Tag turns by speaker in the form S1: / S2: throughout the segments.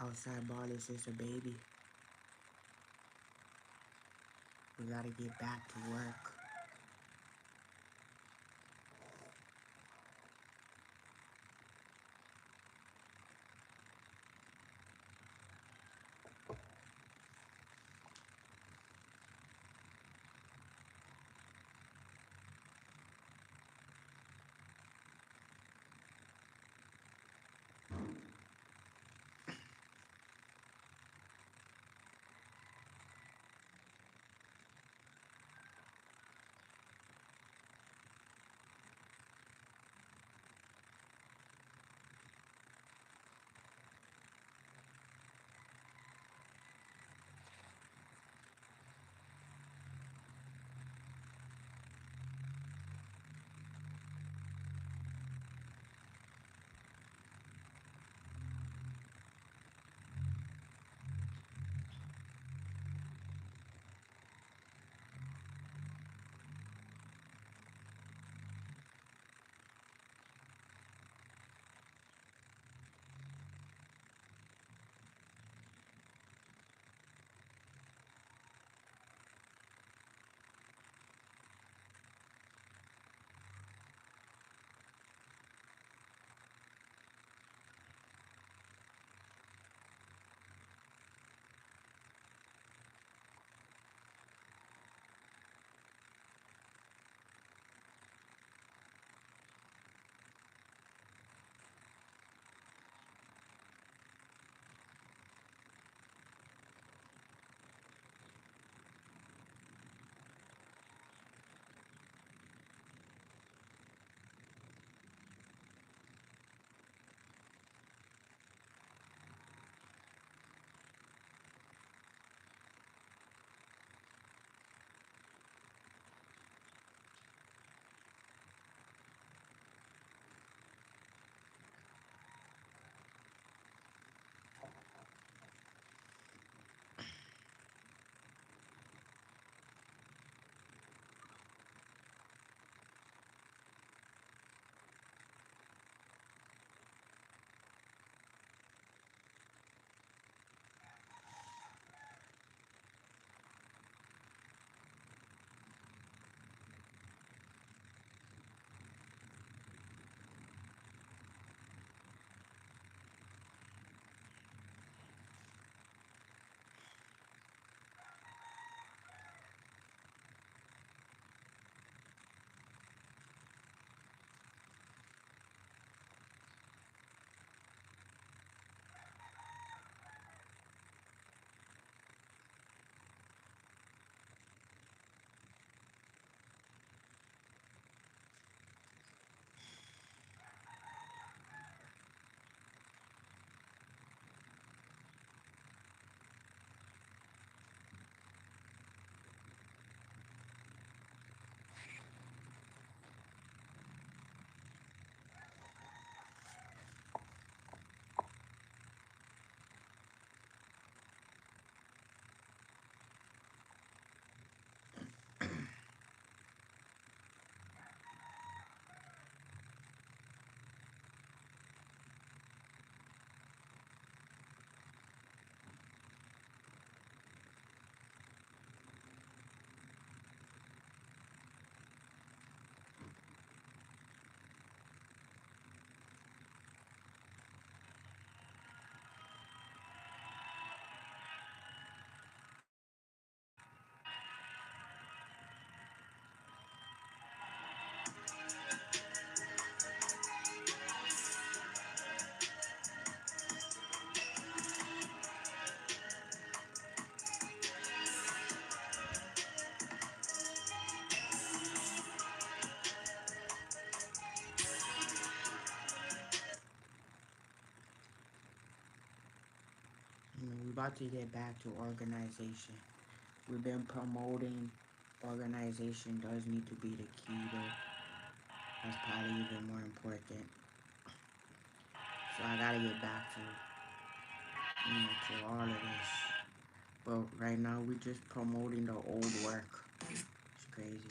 S1: Outside ball is just a baby. We gotta get back to work. We're about to get back to organization. We've been promoting organization does need to be the key though. That's probably even more important. So I gotta get back to all of this. But right now we just promoting the old work. It's crazy.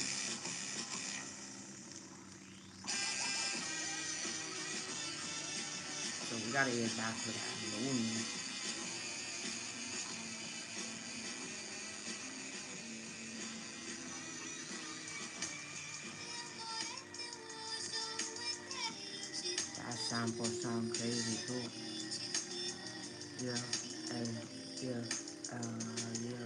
S1: So we gotta get back to that new. That sample sound crazy too. Yeah, hey, yeah, yeah.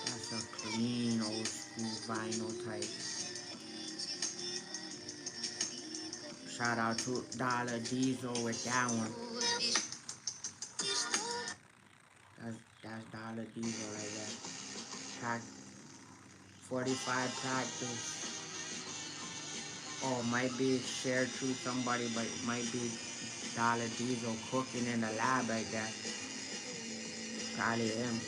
S1: That's a clean old school vinyl type. Shout out to Dollar Diesel with that one. That's Dollar Diesel right there. Pack 45 practice. Or might be shared through somebody, but it might be Dollar Diesel cooking in the lab like that. Probably him.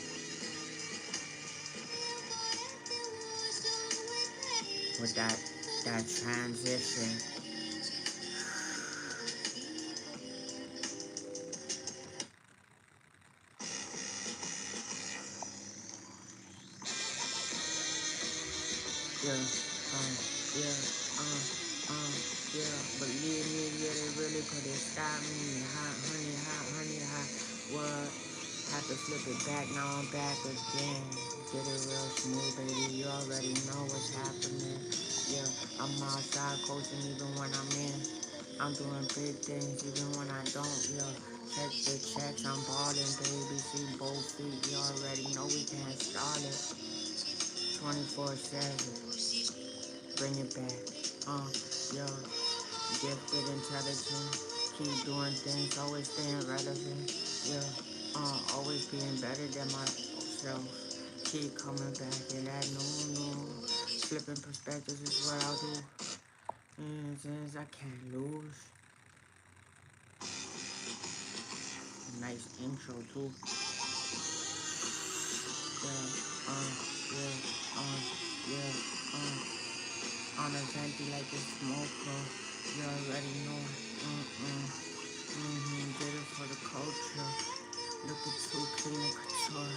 S1: With that transition. Yeah, yeah, yeah. Believe me, yeah, they really could have stopped me. Hot, honey, hot. What? Had to flip it back, now I'm back again. Did it real smooth, baby. You already know what's happening. Yeah, I'm outside coaching even when I'm in. I'm doing big things even when I don't. Yeah, check the checks, I'm balling, baby. See both feet, you already know we can't stall it. 24/7. Bring it back. Yo, gifted, intelligent, keep doing things, always staying relevant. Yeah, always being better than myself. Keep coming back in that new. Flipping perspectives is what I'll do. And since I can't lose. Nice intro too. Yeah, yeah, yeah, on a venti like a smoker. You already know. Did it for the culture. Look at too clean and couture.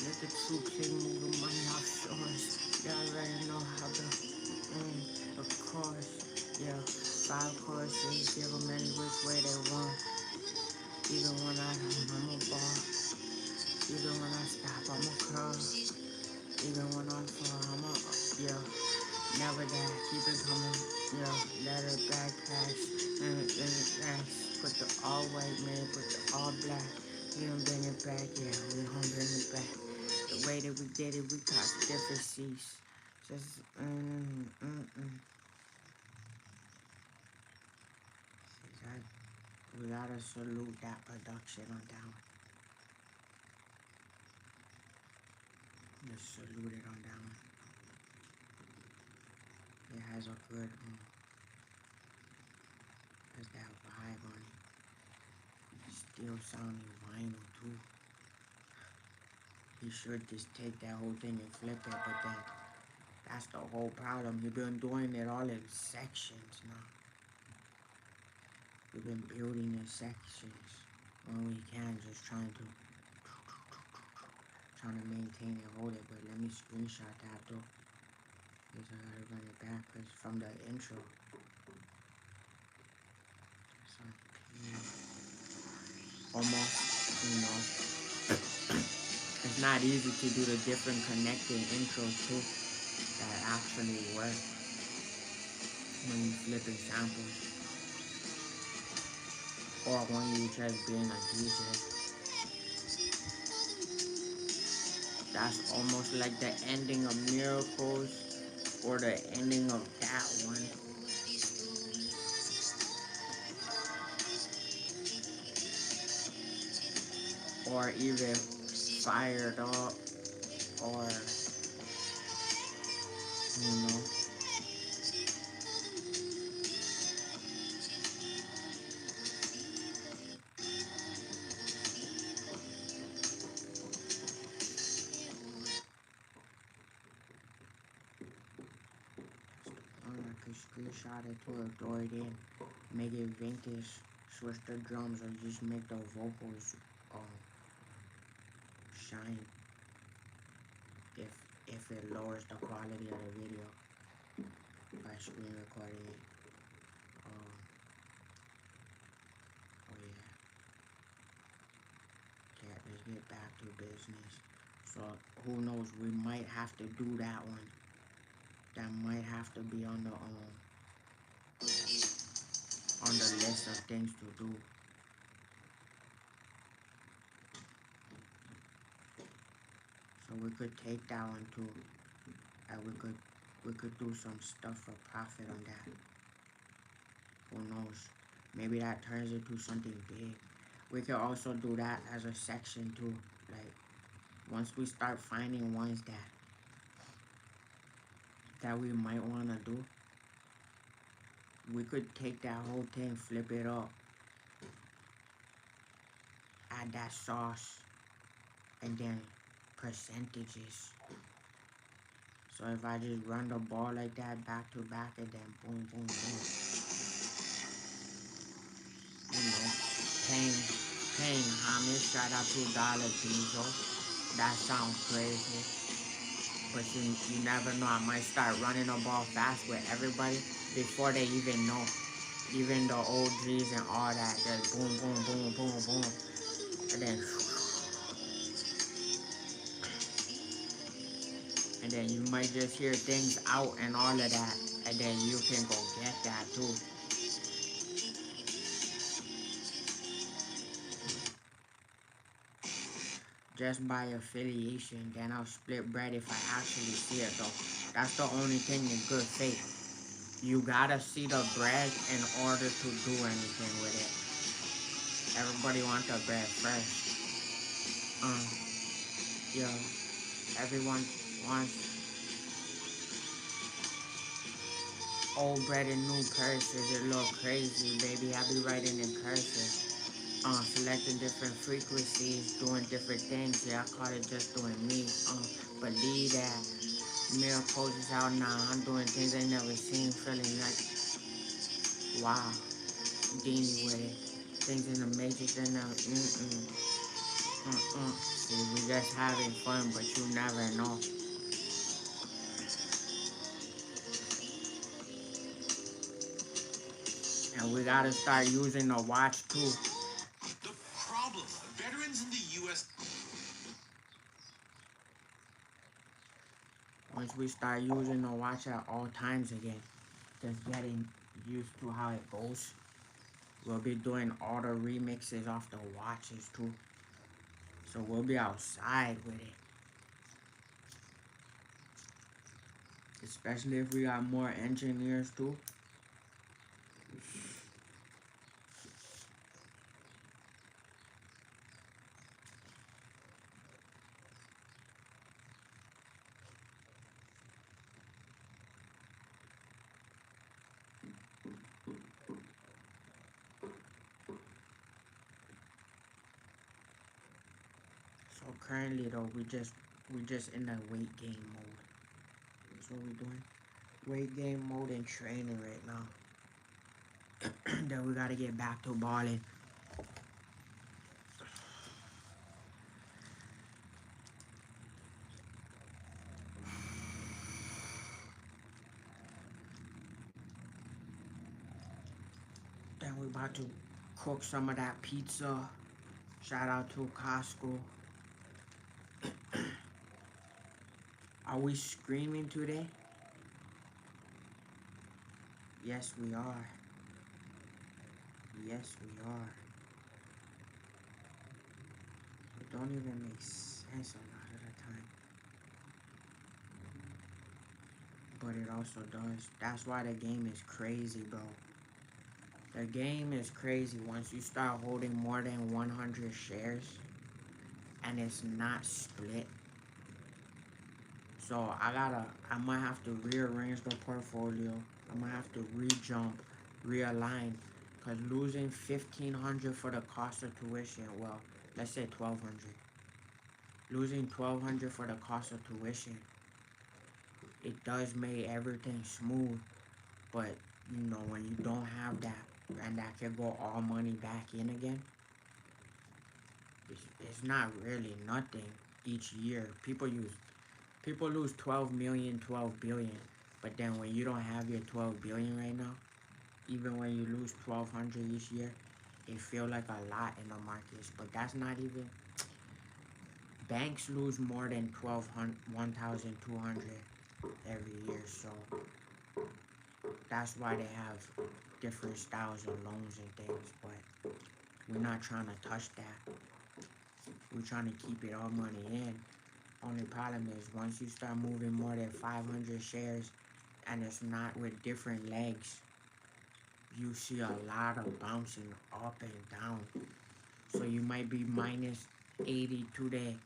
S1: Look at too clean moving money offshores. You already know how the, of course. Yeah, 5 courses, give them any which way they want. Even when I don't, I'm a ball. Even when I stop, I'm a cross. Even when I fall, I'm a, yeah. Never that, keep it coming, yeah. Let it backpack, and put the all white man, put the all black. We gonna bring it back, yeah, we gonna bring it back. The way that we did it, we caught different seats. Just, we gotta salute that production on that one. Just salute it on that one. It has a good, has that vibe on it. Still sounding vinyl too. He should just take that whole thing and flip it, but then that's the whole problem. You've been doing it all in sections now. We've been building in sections when we can, just trying to maintain and hold it. But let me screenshot that though, because I gotta run it back. Cause from the intro, so, almost, you know, it's not easy to do the different connecting intros too that actually work when you flipping samples or when you just being a DJ. That's almost like the ending of Miracles or the ending of that one. Or even Fired Up or, you know. I could screenshot it to throw it in. Make it vintage. Switch the drums or just make the vocals shine if it lowers the quality of the video by screen recording it. Oh yeah. get back to business. So who knows? We might have to do that one. That might have to be on the list of things to do. So we could take that one too, and we could do some stuff for profit on that. Who knows? Maybe that turns into something big. We could also do that as a section too. Like once we start finding ones that we might wanna do, we could take that whole thing, flip it up, add that sauce, and then percentages. So if I just run the ball like that back to back and then boom, boom, boom, you know, paying homage, shout out to Dollar Diesel. That sounds crazy, but you never know. I might start running the ball fast with everybody before they even know. Even the OGs and all that, just boom, boom, boom, boom, boom, and then you might just hear things out and all of that, and then you can go get that too. Just by affiliation, then I'll split bread if I actually see it though. That's the only thing in good faith. You gotta see the bread in order to do anything with it. Everybody wants the bread fresh. Um, yeah, everyone wants old bread and new curses. It look crazy, baby. I be writing in cursive. Selecting different frequencies, doing different things. Yeah, I call it just doing me. Believe that. Miracles is out now. I'm doing things I never seen, feeling like wow, Deanie with it. Things in the matrix and See, we just having fun, but you never know. And we gotta start using the watch too. The problem, veterans in the U.S. Once we start using the watch at all times again, just getting used to how it goes. We'll be doing all the remixes off the watches too. So we'll be outside with it. Especially if we got more engineers too. So currently though, we just in the weight gain mode. That's what we're doing. Weight gain mode and training right now. Then we gotta get back to balling. Then we about to cook some of that pizza. Shout out to Costco. Are we screaming today? Yes, we are. Yes, we are. It don't even make sense a lot of the time. But it also does. That's why the game is crazy, bro. The game is crazy once you start holding more than 100 shares and it's not split. So I might have to rearrange the portfolio. I might have to re-jump, realign. Because losing 1,500 for the cost of tuition, well, let's say 1,200. Losing 1,200 for the cost of tuition, it does make everything smooth. But, when you don't have that, and that can go all money back in again, it's not really nothing each year. People lose 12 million, 12 billion. But then when you don't have your 12 billion right now, even when you lose 1,200 each year, it feel like a lot in the markets. But that's not even, Banks lose more than 1,200 every year, so that's why they have different styles of loans and things, but we're not trying to touch that. We're trying to keep it all money in. Only problem is once you start moving more than 500 shares and it's not with different legs, you see a lot of bouncing up and down. So you might be minus 80 today,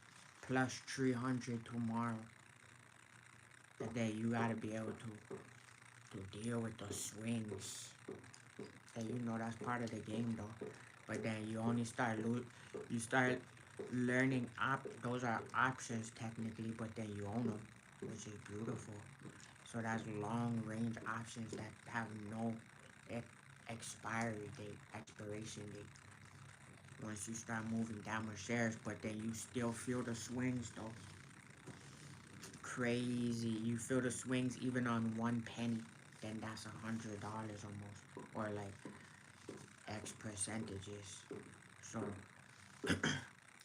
S1: plus 300 tomorrow. And then you gotta be able to deal with the swings. And you know that's part of the game though. But then you only you start learning those are options technically, but then you own them, which is beautiful. So that's long range options that have no expiration date. Once you start moving down with shares, but then you still feel the swings though. Crazy. You feel the swings even on 1 penny, then that's $100 almost. Or like X percentages. So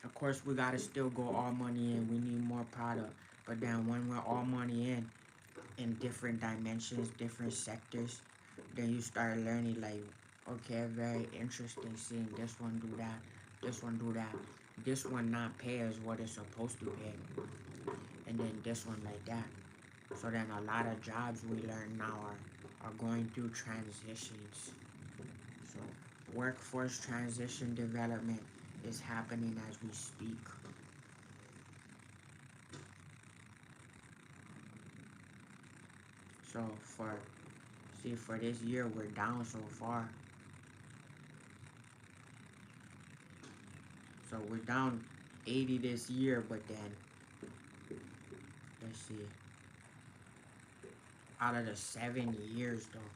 S1: of course we gotta still go all money in. We need more product. But then when we're all money in different dimensions, different sectors, then you start learning like, okay, very interesting seeing this one do that, this one do that, this one not pay as what it's supposed to pay, and then this one like that. So then a lot of jobs we learn now are going through transitions. So workforce transition development is happening as we speak. So for this year we're down so far. So we're down 80 this year, but then let's see, out of the 7 years though.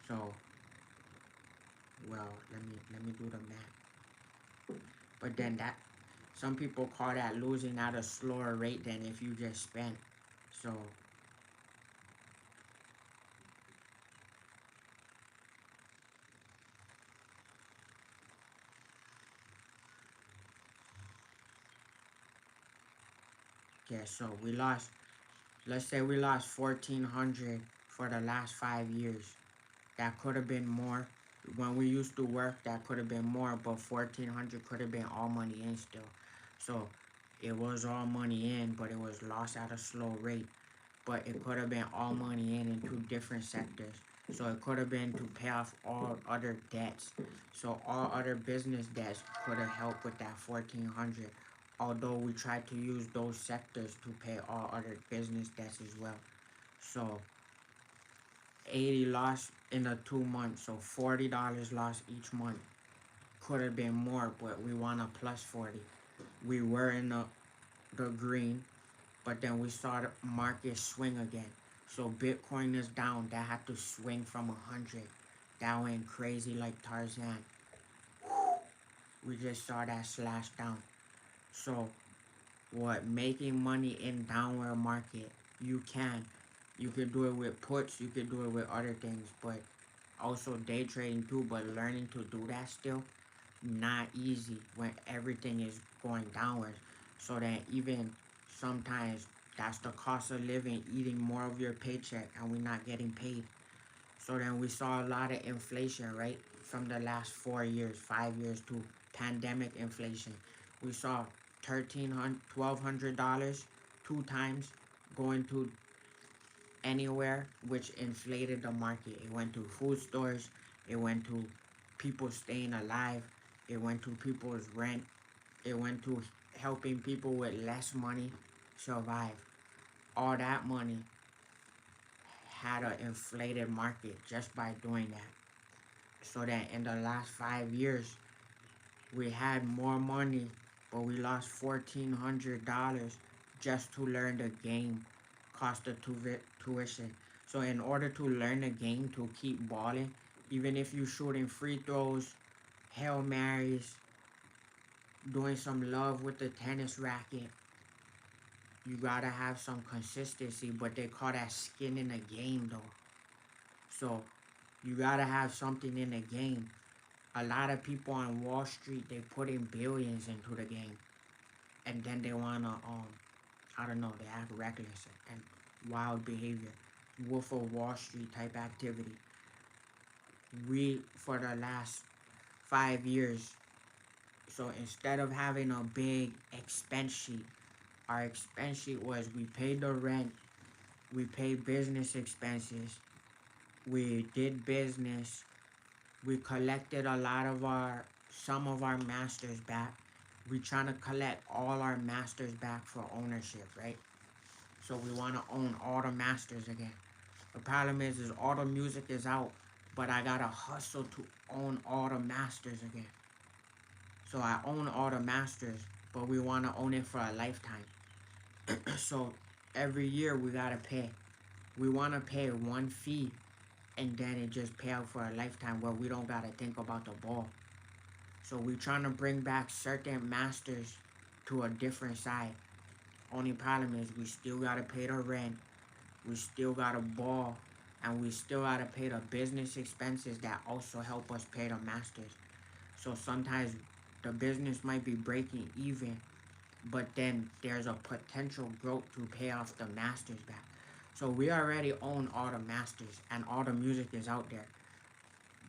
S1: So well, let me do the math. But then that some people call that losing at a slower rate than if you just spent. So yeah, so we lost, let's say we lost 1,400 for the last 5 years. That could have been more. When we used to work, that could have been more, but 1,400 could have been all money in still. So it was all money in, but it was lost at a slow rate. But it could have been all money in two different sectors. So it could have been to pay off all other debts. So all other business debts could have helped with that 1,400. Although we tried to use those sectors to pay all other business debts as well. So 80 lost in the 2 months, so $40 lost each month. Could have been more, but we won a plus 40. We were in the green, but then we saw the market swing again. So Bitcoin is down. That had to swing from 100. That went crazy like Tarzan. We just saw that slash down. So what, making money in downward market, you can. You could do it with puts, you could do it with other things, but also day trading too, but learning to do that still not easy when everything is going downwards. So that even sometimes that's the cost of living, eating more of your paycheck and we're not getting paid. So then we saw a lot of inflation, right? From the last 4 years, 5 years to pandemic inflation. We saw $1,200 two times going to anywhere, which inflated the market. It went to food stores, it went to people staying alive, it went to people's rent, it went to helping people with less money survive. All that money had an inflated market just by doing that. So that in the last 5 years, we had more money, but we lost $1,400 just to learn the game, cost of tuition. So in order to learn the game, to keep balling, even if you're shooting free throws, Hail Marys, doing some love with the tennis racket, you gotta have some consistency, but they call that skin in the game though. So you gotta have something in the game. A lot of people on Wall Street, they put in billions into the game. and then they wanna I don't know, they act reckless and wild behavior, Wolf of Wall Street type activity. We for the last 5 years, so instead of having a big expense sheet, our expense sheet was we paid the rent, we paid business expenses, we did business, we collected a lot of our some of our masters back. We trying to collect all our masters back for ownership, right? So we want to own all the masters again. The problem is all the music is out, but I gotta hustle to own all the masters again. So I own all the masters, but we want to own it for a lifetime. So every year we gotta pay. We want to pay one fee, and then it just pay out for a lifetime where we don't gotta think about the ball. So we trying to bring back certain masters to a different side. Only problem is we still gotta pay the rent, we still gotta ball, and we still gotta pay the business expenses that also help us pay the masters. So sometimes the business might be breaking even, but then there's a potential growth to pay off the masters back. So we already own all the masters and all the music is out there,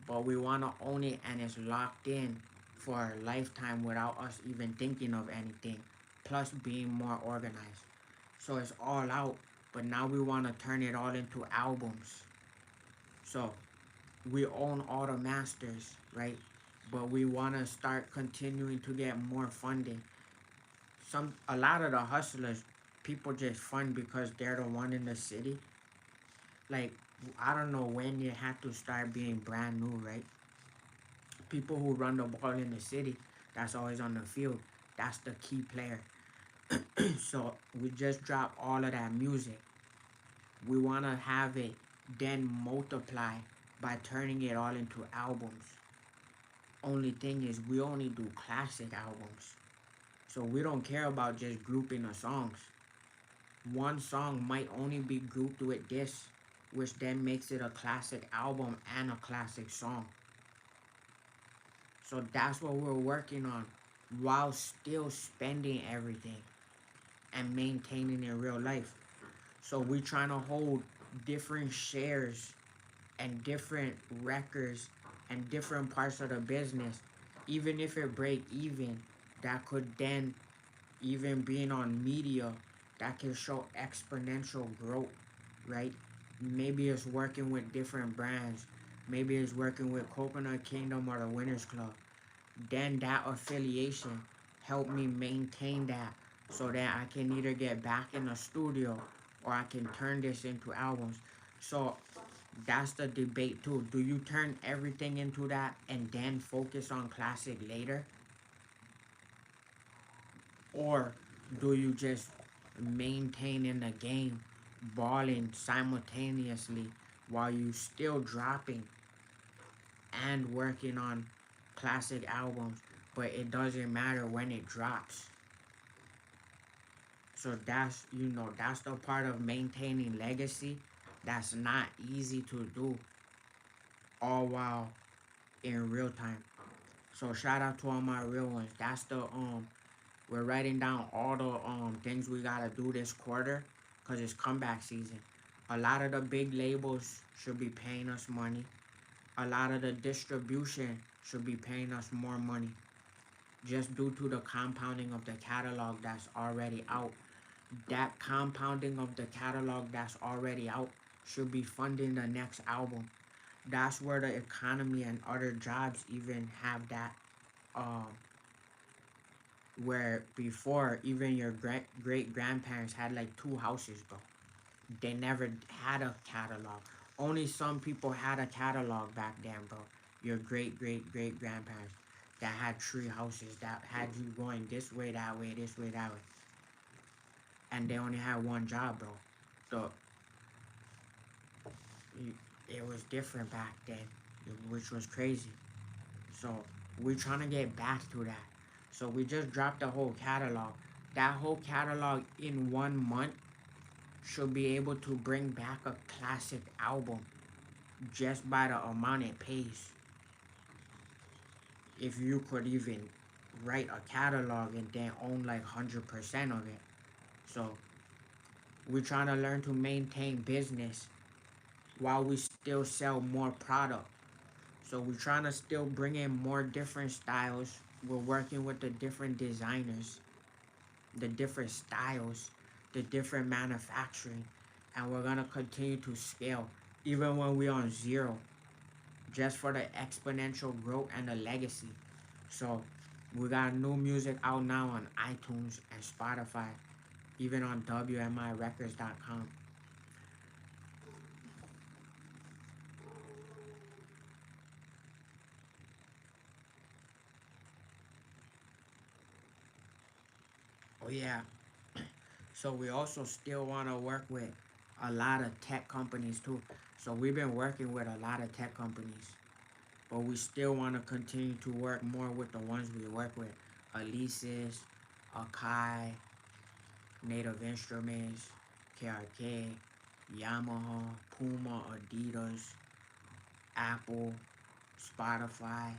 S1: but we want to own it and it's locked in for a lifetime without us even thinking of anything, plus being more organized. So it's all out, but now we want to turn it all into albums. So we own all the masters, right? But we want to start continuing to get more funding. A lot of the hustlers, people just fund because they're the one in the city. Like, I don't know when you have to start being brand new, right? People who run the ball in the city, that's always on the field. That's the key player. So we just drop all of that music. We want to have it then multiply by turning it all into albums. Only thing is we only do classic albums. So we don't care about just grouping the songs. One song might only be grouped with this, which then makes it a classic album and a classic song. So that's what we're working on while still spending everything and maintaining in real life. So we're trying to hold different shares and different records and different parts of the business. Even if it break even, that could then, even being on media, that can show exponential growth, right? Maybe it's working with different brands. Maybe it's working with Coconut Kingdom or the Winners Club. Then that affiliation helped me maintain that so that I can either get back in the studio or I can turn this into albums. So that's the debate too. Do you turn everything into that and then focus on classic later? Or do you just maintain in the game, balling simultaneously while you still dropping and working on classic albums, but it doesn't matter when it drops? So that's the part of maintaining legacy that's not easy to do, all while in real time. So shout out to all my real ones. That's the we're writing down all the things we gotta do this quarter, cause it's comeback season. A lot of the big labels should be paying us money. A lot of the distribution should be paying us more money, just due to the compounding of the catalog that's already out. That compounding of the catalog that's already out should be funding the next album. That's where the economy and other jobs even have that um where before even your great grandparents had like two houses, bro. They never had a catalog. Only some people had a catalog back then, bro. Your great grandparents that had three houses that had you going this way, that way, this way, that way, and they only had one job, bro. So it was different back then, which was crazy. So we're trying to get back to that. So we just dropped the whole catalog. That whole catalog in 1 month should be able to bring back a classic album just by the amount it pays. If you could even write a catalog and then own like 100% of it. So we're trying to learn to maintain business while we still sell more product. So we're trying to still bring in more different styles. We're working with the different designers, the different styles, the different manufacturing, and we're gonna continue to scale even when we're on zero, just for the exponential growth and the legacy. So we got new music out now on iTunes and Spotify, even on WMIRecords.com. Oh yeah. So we also still want to work with a lot of tech companies too. So we've been working with a lot of tech companies, but we still want to continue to work more with the ones we work with. Alesis, Akai, Native Instruments, KRK, Yamaha, Puma, Adidas, Apple, Spotify.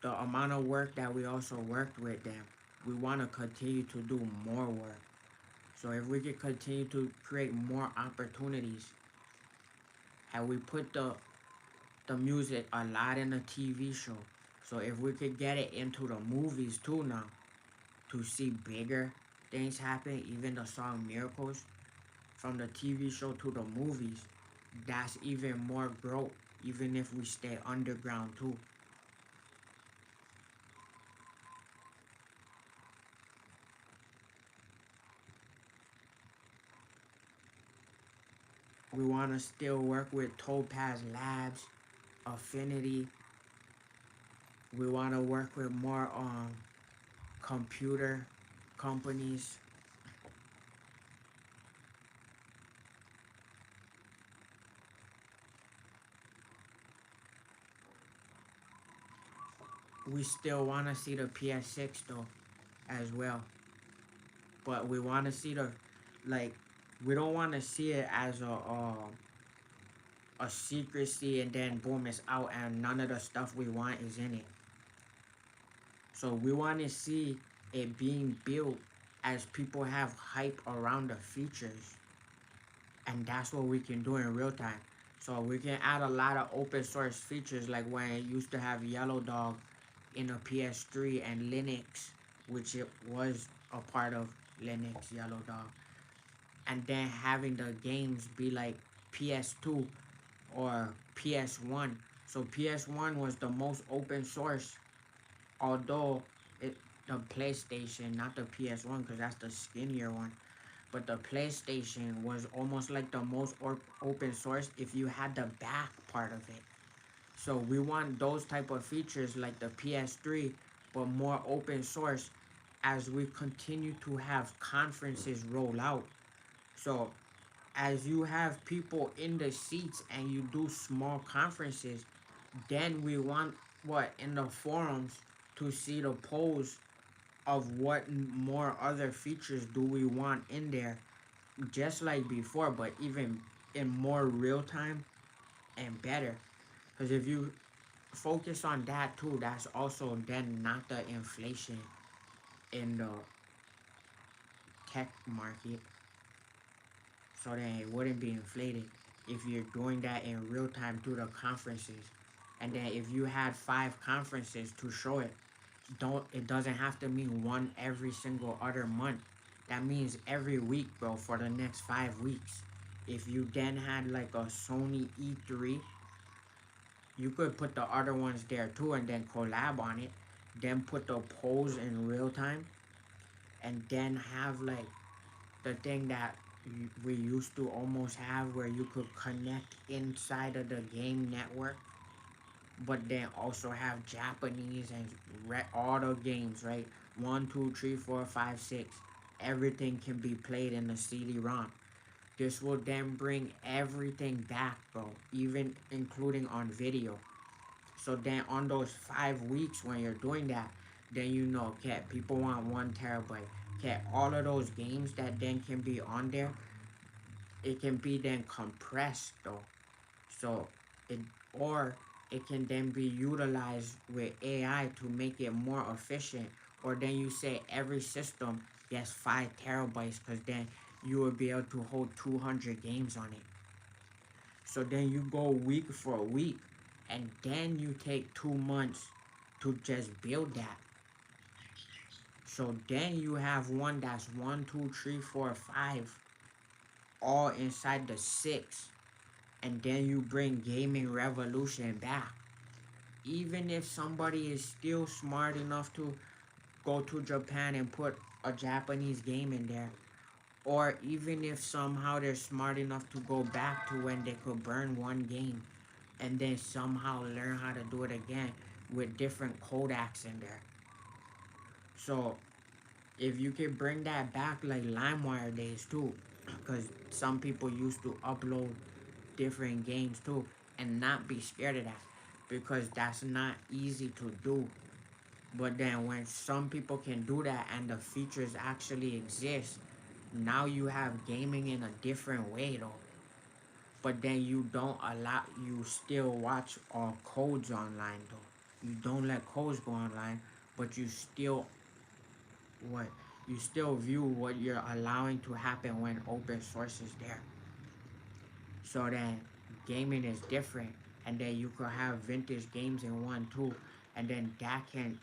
S1: The amount of work that we also worked with them, we want to continue to do more work. So if we can continue to create more opportunities, and we put the music a lot in the TV show. So if we could get it into the movies too now, to see bigger things happen, even the song Miracles, from the TV show to the movies, that's even more growth, even if we stay underground too. We want to still work with Topaz Labs, Affinity. We want to work with more computer companies. We still want to see the PS6 though, as well. But we want to see the, like, we don't want to see it as a secrecy and then boom, it's out and none of the stuff we want is in it. So we want to see it being built as people have hype around the features, and that's what we can do in real time. So we can add a lot of open source features, like when it used to have Yellow Dog in a PS3 and Linux, which it was a part of Linux Yellow Dog, and then having the games be like PS2 or PS1. So PS1 was the most open source, although it the PlayStation, not the PS1, because that's the skinnier one. But the PlayStation was almost like the most open source if you had the back part of it. So we want those type of features like the PS3, but more open source as we continue to have conferences roll out. So as you have people in the seats and you do small conferences, then we want what in the forums to see the polls of what more other features do we want in there, just like before, but even in more real time and better. Because if you focus on that too, that's also then not the inflation in the tech market, so then it wouldn't be inflated if you're doing that in real time through the conferences. And then if you had 5 conferences to show it, don't it doesn't have to mean one every single other month. That means every week, bro, for the next 5 weeks. If you then had like a Sony E3, you could put the other ones there too and then collab on it. Then put the polls in real time, and then have like the thing that we used to almost have where you could connect inside of the game network, but then also have Japanese and all the games, right? One, two, three, four, five, six. Everything can be played in the CD-ROM. This will then bring everything back, bro, even including on video. So then on those 5 weeks when you're doing that, then you know, okay, people want 1 terabyte. Okay, all of those games that then can be on there, it can be then compressed though. So it or it can then be utilized with AI to make it more efficient. Or then you say every system gets 5 terabytes, because then you will be able to hold 200 games on it. So then you go week for a week, and then you take 2 months to just build that. So then you have one that's one, two, three, four, five, all inside the six. And then you bring gaming revolution back. Even if somebody is still smart enough to go to Japan and put a Japanese game in there, or even if somehow they're smart enough to go back to when they could burn one game and then somehow learn how to do it again with different codecs in there. So if you could bring that back like LimeWire days too, because some people used to upload different games too and not be scared of that, because that's not easy to do. But then when some people can do that and the features actually exist, now you have gaming in a different way though. But then you don't allow, you still watch all codes online though. You don't let codes go online, but you still what you still view what you're allowing to happen when open source is there. So then gaming is different, and then you could have vintage games in one too, and then that can,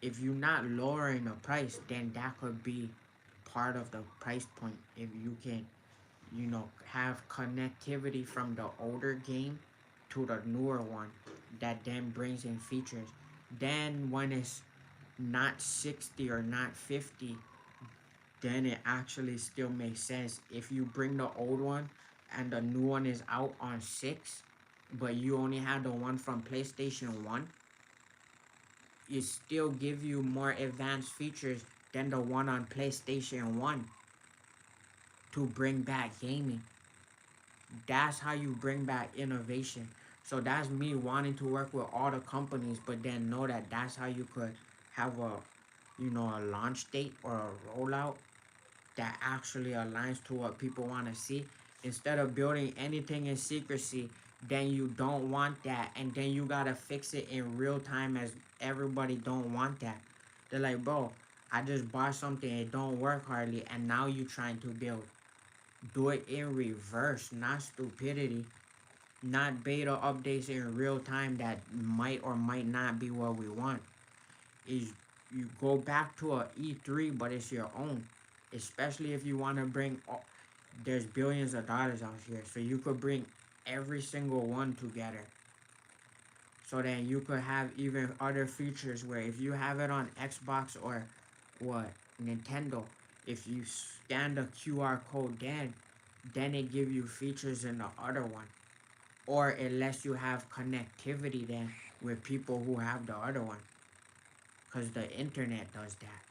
S1: if you're not lowering the price, then that could be part of the price point. If you can, have connectivity from the older game to the newer one, that then brings in features. Then when it's not 60 or not 50, then it actually still makes sense. If you bring the old one and the new one is out on 6, but you only have the one from PlayStation 1, it still give you more advanced features than the one on PlayStation 1 to bring back gaming. That's how you bring back innovation. So that's me wanting to work with all the companies, but then know that that's how you could have a launch date or a rollout that actually aligns to what people want to see, instead of building anything in secrecy. Then you don't want that, and then you gotta fix it in real time, as everybody don't want that. They're like, bro, I just bought something, it don't work hardly, and now you trying to build. Do it in reverse, not stupidity. Not beta updates in real time that might or might not be what we want. Is you go back to a E3, but it's your own. Especially if you want to bring, there's billions of dollars out here, so you could bring every single one together. So then you could have even other features where if you have it on Xbox or what Nintendo, if you scan the QR code, then it give you features in the other one, or it lets you have connectivity then with people who have the other one, because the internet does that.